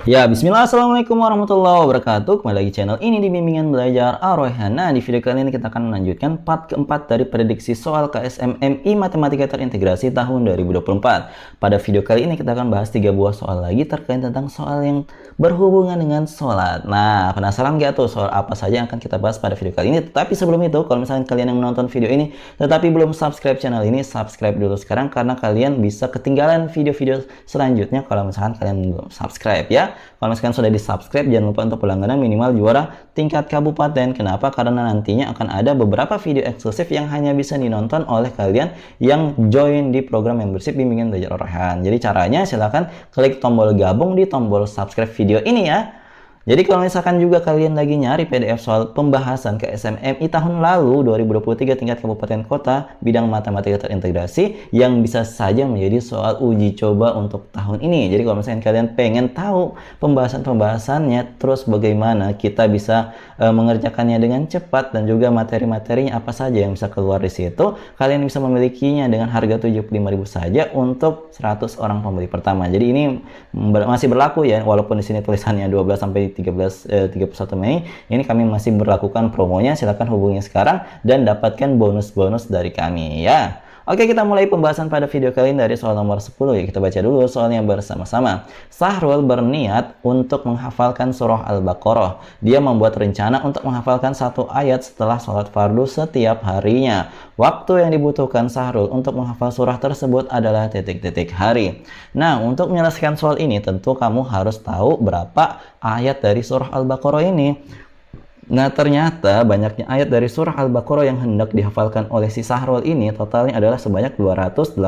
Ya, bismillah, assalamualaikum warahmatullahi wabarakatuh. Kembali lagi channel ini di Bimbingan Belajar Ar-Rayhan. Nah, di video kali ini kita akan melanjutkan part keempat dari prediksi soal KSMMI Matematika Terintegrasi tahun 2024. Pada video kali ini kita akan bahas 3 buah soal lagi terkait tentang soal yang berhubungan dengan sholat. Nah, penasaran nggak tuh soal apa saja yang akan kita bahas pada video kali ini? Tetapi sebelum itu, kalau misalnya kalian yang menonton video ini tetapi belum subscribe channel ini, subscribe dulu sekarang karena kalian bisa ketinggalan video-video selanjutnya kalau misalkan kalian belum subscribe ya. Kalau misalkan sudah di subscribe, jangan lupa untuk berlangganan minimal juara tingkat kabupaten. Kenapa? Karena nantinya akan ada beberapa video eksklusif yang hanya bisa dinonton oleh kalian yang join di program membership Bimbingan Belajar Ar-Rayhan. Jadi caranya silahkan klik tombol gabung di tombol subscribe video ini ya. Jadi kalau misalkan juga kalian lagi nyari PDF soal pembahasan KSMMI tahun lalu 2023 tingkat kabupaten kota bidang matematika terintegrasi yang bisa saja menjadi soal uji coba untuk tahun ini. Jadi kalau misalkan kalian pengen tahu pembahasan-pembahasannya terus bagaimana kita bisa mengerjakannya dengan cepat dan juga materi-materinya apa saja yang bisa keluar di situ, kalian bisa memilikinya dengan harga 75.000 saja untuk 100 orang pembeli pertama. Jadi ini masih berlaku ya, walaupun di sini tulisannya 12 sampai 31 Mei, ini kami masih berlakukan promonya. Silahkan hubungi sekarang dan dapatkan bonus-bonus dari kami ya. Oke, kita mulai pembahasan pada video kali ini dari soal nomor 10 ya. Kita baca dulu soalnya bersama-sama. Sahrul berniat untuk menghafalkan surah Al-Baqarah. Dia membuat rencana untuk menghafalkan 1 ayat setelah sholat fardu setiap harinya. Waktu yang dibutuhkan Sahrul untuk menghafal surah tersebut adalah titik-titik hari. Nah, untuk menyelesaikan soal ini tentu kamu harus tahu berapa ayat dari surah Al-Baqarah ini. Nah, ternyata banyaknya ayat dari surah Al-Baqarah yang hendak dihafalkan oleh si Sahrul ini totalnya adalah sebanyak 286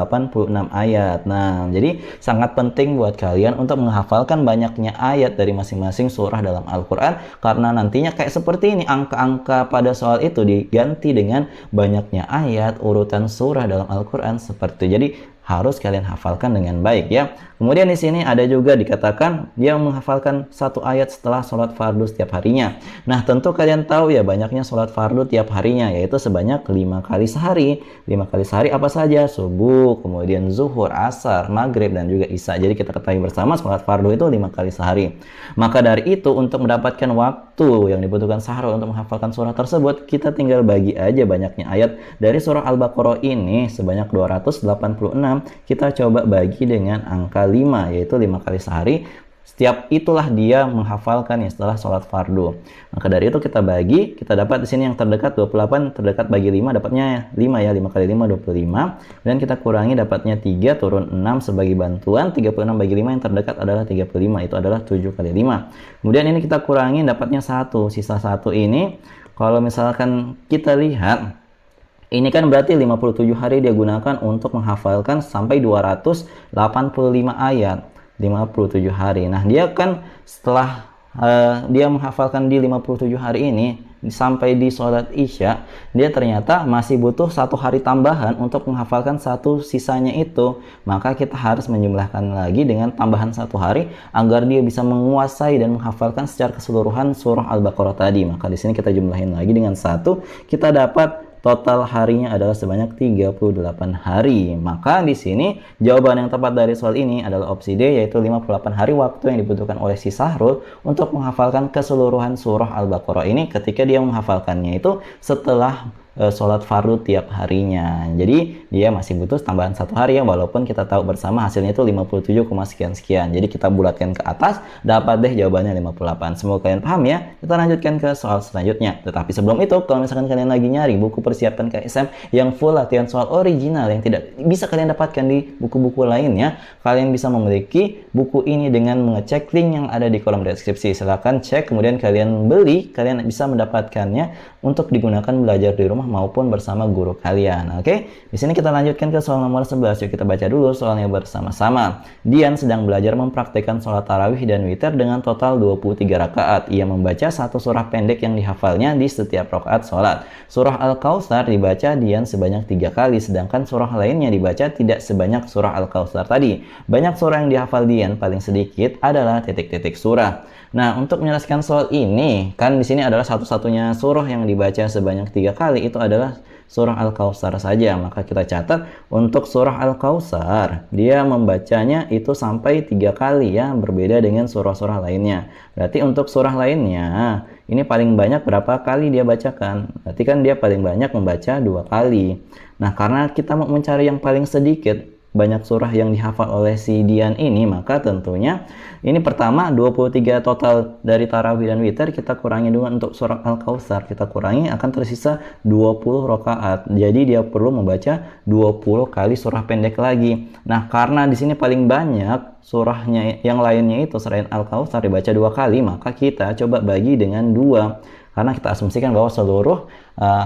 ayat. Nah, jadi sangat penting buat kalian untuk menghafalkan banyaknya ayat dari masing-masing surah dalam Al-Quran, karena nantinya kayak seperti ini, angka-angka pada soal itu diganti dengan banyaknya ayat urutan surah dalam Al-Quran seperti itu. Jadi harus kalian hafalkan dengan baik ya. Kemudian di sini ada juga dikatakan dia menghafalkan 1 ayat setelah sholat fardu setiap harinya. Nah, tentu kalian tahu ya banyaknya sholat fardu tiap harinya, yaitu sebanyak 5 kali sehari. 5 kali sehari apa saja? Subuh, kemudian zuhur, asar, maghrib, dan juga isya. Jadi kita ketahui bersama sholat fardu itu 5 kali sehari. Maka dari itu untuk mendapatkan waktu yang dibutuhkan Sahrul untuk menghafalkan surah tersebut, kita tinggal bagi aja banyaknya ayat dari surah Al-Baqarah ini sebanyak 286. Kita coba bagi dengan angka 5, yaitu 5 kali sehari. Setiap itulah dia menghafalkan ya setelah sholat fardu. Maka dari itu kita bagi, kita dapat di sini yang terdekat 28, terdekat bagi 5 dapatnya 5 ya, 5 kali 5 25. Dan kita kurangi dapatnya 3 turun 6 sebagai bantuan, 36 bagi 5 yang terdekat adalah 35, itu adalah 7 kali 5. Kemudian ini kita kurangi dapatnya 1, sisa 1 ini kalau misalkan kita lihat ini kan berarti 57 hari dia gunakan untuk menghafalkan sampai 285 ayat. 57 hari. Nah, dia kan setelah dia menghafalkan di 57 hari ini sampai di sholat isya, dia ternyata masih butuh 1 hari tambahan untuk menghafalkan 1 sisanya itu. Maka kita harus menjumlahkan lagi dengan tambahan 1 hari agar dia bisa menguasai dan menghafalkan secara keseluruhan surah Al-Baqarah tadi. Maka di sini kita jumlahin lagi dengan 1, kita dapat total harinya adalah sebanyak 38 hari. Maka di sini jawaban yang tepat dari soal ini adalah opsi D, yaitu 58 hari waktu yang dibutuhkan oleh si Sahrul untuk menghafalkan keseluruhan surah Al-Baqarah ini ketika dia menghafalkannya itu setelah sholat fardu tiap harinya. Jadi dia masih butuh tambahan 1 hari ya, walaupun kita tahu bersama hasilnya itu 57, sekian. Jadi kita bulatkan ke atas, dapat deh jawabannya 58. Semoga kalian paham ya. Kita lanjutkan ke soal selanjutnya. Tetapi sebelum itu, kalau misalkan kalian lagi nyari buku persiapan KSM yang full latihan soal original yang tidak bisa kalian dapatkan di buku-buku lainnya, kalian bisa memiliki buku ini dengan mengecek link yang ada di kolom deskripsi. Silahkan cek, kemudian kalian beli, kalian bisa mendapatkannya untuk digunakan belajar di rumah maupun bersama guru kalian. Oke, di sini kita lanjutkan ke soal nomor 11. Yuk kita baca dulu soalnya bersama-sama. Dian sedang belajar mempraktikkan sholat tarawih dan witir dengan total 23 rakaat. Ia membaca 1 surah pendek yang dihafalnya di setiap rakaat sholat. Surah Al-Kautsar dibaca Dian sebanyak 3 kali, sedangkan surah lainnya dibaca tidak sebanyak surah Al-Kautsar tadi. Banyak surah yang dihafal Dian paling sedikit adalah titik-titik surah. Nah, untuk menjelaskan soal ini, kan di sini adalah satu-satunya surah yang dibaca sebanyak 3 kali, itu adalah surah Al-Kautsar saja. Maka kita catat untuk surah Al-Kautsar dia membacanya itu sampai 3 kali ya, berbeda dengan surah-surah lainnya. Berarti untuk surah lainnya ini paling banyak berapa kali dia bacakan? Berarti kan dia paling banyak membaca 2 kali. Nah, karena kita mau mencari yang paling sedikit banyak surah yang dihafal oleh si Dian ini, maka tentunya ini pertama 23 total dari tarawih dan witir kita kurangi dengan untuk surah Al-Kautsar, kita kurangi akan tersisa 20 rakaat. Jadi dia perlu membaca 20 kali surah pendek lagi. Nah, karena di sini paling banyak surahnya yang lainnya itu selain Al-Kautsar dibaca 2 kali, maka kita coba bagi dengan 2. Karena kita asumsikan bahwa seluruh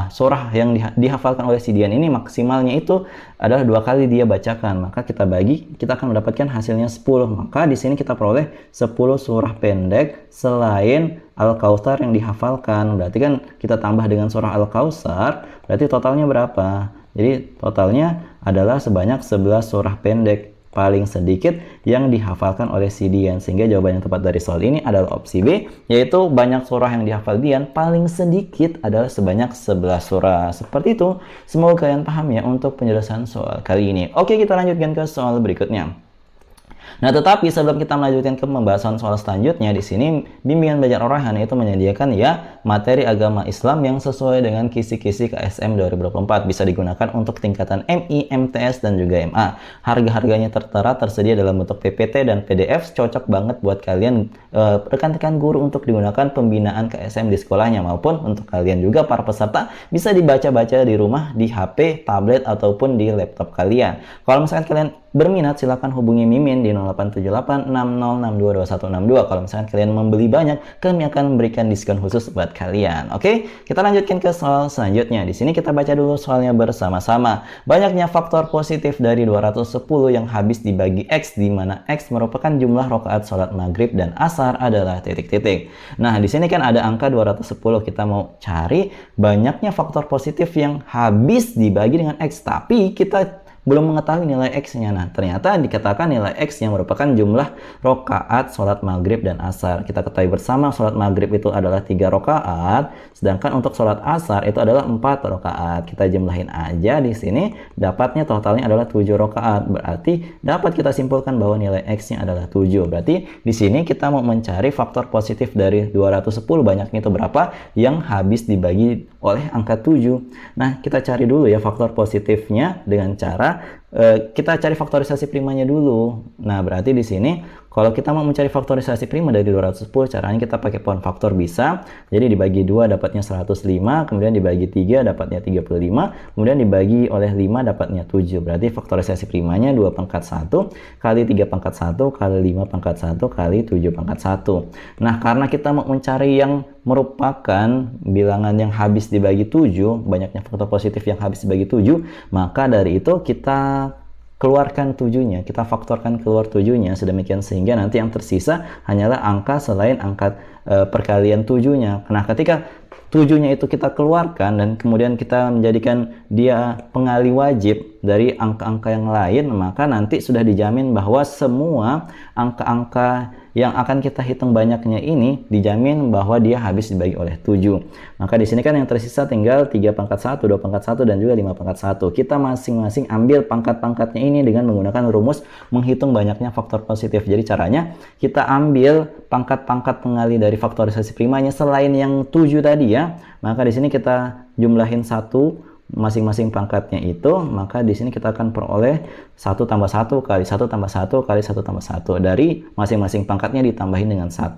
surah yang dihafalkan oleh si Dian ini maksimalnya itu adalah 2 kali dia bacakan. Maka kita bagi, kita akan mendapatkan hasilnya 10. Maka di sini kita peroleh 10 surah pendek selain Al-Kautsar yang dihafalkan. Berarti kan kita tambah dengan surah Al-Kautsar, berarti totalnya berapa? Jadi totalnya adalah sebanyak 11 surah pendek paling sedikit yang dihafalkan oleh si Dian. Sehingga jawaban yang tepat dari soal ini adalah opsi B, yaitu banyak surah yang dihafal Dian paling sedikit adalah sebanyak 11 surah. Seperti itu. Semoga kalian paham ya untuk penjelasan soal kali ini. Oke, kita lanjutkan ke soal berikutnya. Nah, tetapi sebelum kita melanjutkan ke pembahasan soal selanjutnya, di sini bimbingan belajar Ar-Rayhan itu menyediakan ya materi agama Islam yang sesuai dengan kisi-kisi KSM 2024, bisa digunakan untuk tingkatan MI, MTS dan juga MA. Harga-harganya tertera tersedia dalam bentuk PPT dan PDF, cocok banget buat kalian rekan-rekan guru untuk digunakan pembinaan KSM di sekolahnya, maupun untuk kalian juga para peserta bisa dibaca-baca di rumah, di HP, tablet ataupun di laptop kalian. Kalau misalkan kalian berminat, silakan hubungi Mimin di 087860622162. Kalau misalkan kalian membeli banyak, kami akan memberikan diskon khusus buat kalian. Oke, kita lanjutkan ke soal selanjutnya. Di sini kita baca dulu soalnya bersama-sama. Banyaknya faktor positif dari 210 yang habis dibagi X, di mana X merupakan jumlah rakaat sholat maghrib dan asar adalah titik-titik. Nah, di sini kan ada angka 210. Kita mau cari banyaknya faktor positif yang habis dibagi dengan X, tapi kita belum mengetahui nilai X-nya. Nah, ternyata dikatakan nilai X yang merupakan jumlah rakaat sholat maghrib dan asar. Kita ketahui bersama sholat maghrib itu adalah 3 rakaat, sedangkan untuk sholat asar itu adalah 4 rakaat. Kita jumlahin aja di sini, dapatnya totalnya adalah 7 rakaat. Berarti dapat kita simpulkan bahwa nilai X-nya adalah 7. Berarti di sini kita mau mencari faktor positif dari 210, banyaknya itu berapa yang habis dibagi oleh angka 7. Nah, kita cari dulu ya faktor positifnya dengan cara kita cari faktorisasi primanya dulu. Nah, berarti di sini kalau kita mau mencari faktorisasi prima dari 210, caranya kita pakai pohon faktor bisa. Jadi dibagi 2 dapatnya 105, kemudian dibagi 3 dapatnya 35, kemudian dibagi oleh 5 dapatnya 7. Berarti faktorisasi primanya 2 pangkat 1 kali 3 pangkat 1 kali 5 pangkat 1 kali 7 pangkat 1. Nah, karena kita mau mencari yang merupakan bilangan yang habis dibagi 7, banyaknya faktor positif yang habis dibagi 7, maka dari itu kita keluarkan 7-nya, kita faktorkan keluar 7-nya sedemikian sehingga nanti yang tersisa hanyalah angka selain angka perkalian 7-nya. Nah, ketika 7-nya itu kita keluarkan dan kemudian kita menjadikan dia pengali wajib dari angka-angka yang lain, maka nanti sudah dijamin bahwa semua angka-angka yang akan kita hitung banyaknya ini dijamin bahwa dia habis dibagi oleh 7. Maka di sini kan yang tersisa tinggal 3 pangkat 1, 2 pangkat 1, dan juga 5 pangkat 1. Kita masing-masing ambil pangkat-pangkatnya ini dengan menggunakan rumus menghitung banyaknya faktor positif. Jadi caranya kita ambil pangkat-pangkat pengali dari faktorisasi primanya selain yang 7 tadi ya. Maka di sini kita jumlahin 1 masing-masing pangkatnya itu, maka di sini kita akan peroleh 1 tambah 1 kali 1 tambah 1 kali 1 tambah 1 dari masing-masing pangkatnya ditambahin dengan 1.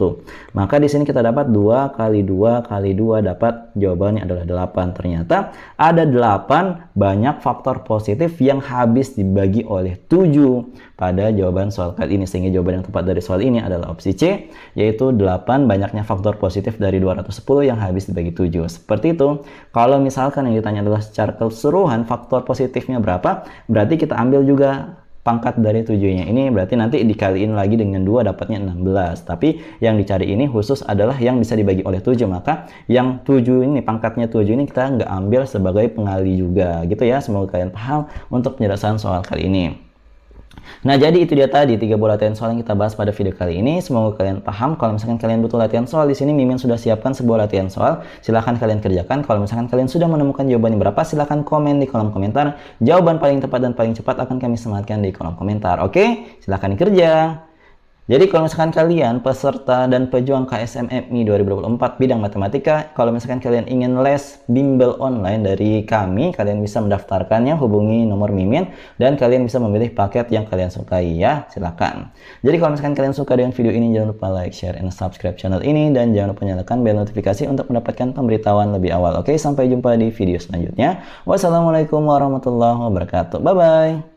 Maka di sini kita dapat 2 kali 2 kali 2 dapat jawabannya adalah 8. Ternyata ada 8 banyak faktor positif yang habis dibagi oleh 7 pada jawaban soal kali ini, sehingga jawaban yang tepat dari soal ini adalah opsi C, yaitu 8 banyaknya faktor positif dari 210 yang habis dibagi 7. Seperti itu. Kalau misalkan yang ditanya adalah secara keseluruhan faktor positifnya berapa, berarti kita ambil juga pangkat dari 7-nya ini, berarti nanti dikaliin lagi dengan 2 dapatnya 16. Tapi yang dicari ini khusus adalah yang bisa dibagi oleh 7, maka yang 7 ini, pangkatnya 7 ini kita nggak ambil sebagai pengali juga gitu ya. Semoga kalian paham untuk penjelasan soal kali ini. Nah, jadi itu dia tadi 3 buah latihan soal yang kita bahas pada video kali ini. Semoga kalian paham. Kalau misalkan kalian butuh latihan soal, di sini Mimin sudah siapkan sebuah latihan soal. Silahkan kalian kerjakan. Kalau misalkan kalian sudah menemukan jawabannya berapa, silahkan komen di kolom komentar. Jawaban paling tepat dan paling cepat akan kami sematkan di kolom komentar. Oke? Silahkan kerja. Jadi kalau misalkan kalian peserta dan pejuang KSMMI 2024 bidang matematika, kalau misalkan kalian ingin les bimbel online dari kami, kalian bisa mendaftarkannya, hubungi nomor Mimin, dan kalian bisa memilih paket yang kalian sukai ya, silakan. Jadi kalau misalkan kalian suka dengan video ini, jangan lupa like, share, and subscribe channel ini, dan jangan lupa nyalakan bel notifikasi untuk mendapatkan pemberitahuan lebih awal. Oke, sampai jumpa di video selanjutnya. Wassalamualaikum warahmatullahi wabarakatuh. Bye-bye.